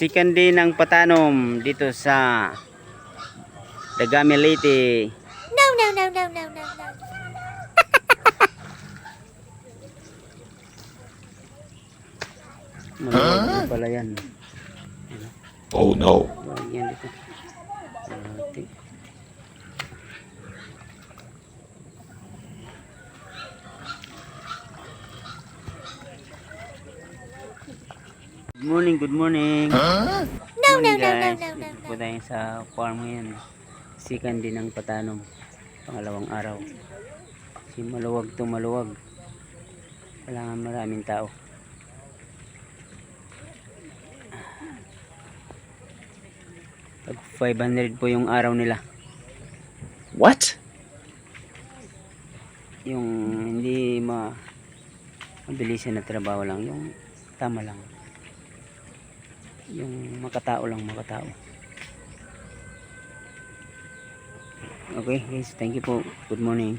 Second day ng patanom dito sa Dagami Leyte. No, no, no, no, no, no, no. Maluwag na pala yan. Oh no. Yan dito. Okay. Good morning, good morning. Huh? No, no, Morning, no, no, guys. no, no, Dito po tayo sa farm ngayon. Second din ng patanom. Pangalawang araw. Kasi maluwag to maluwag. Kailangan maraming tao. Tag 500 po yung araw nila. What? Yung hindi mabilisan na trabaho lang. Yung tama lang. Yung makatao lang, makatao. Okay guys, thank you po. Good morning.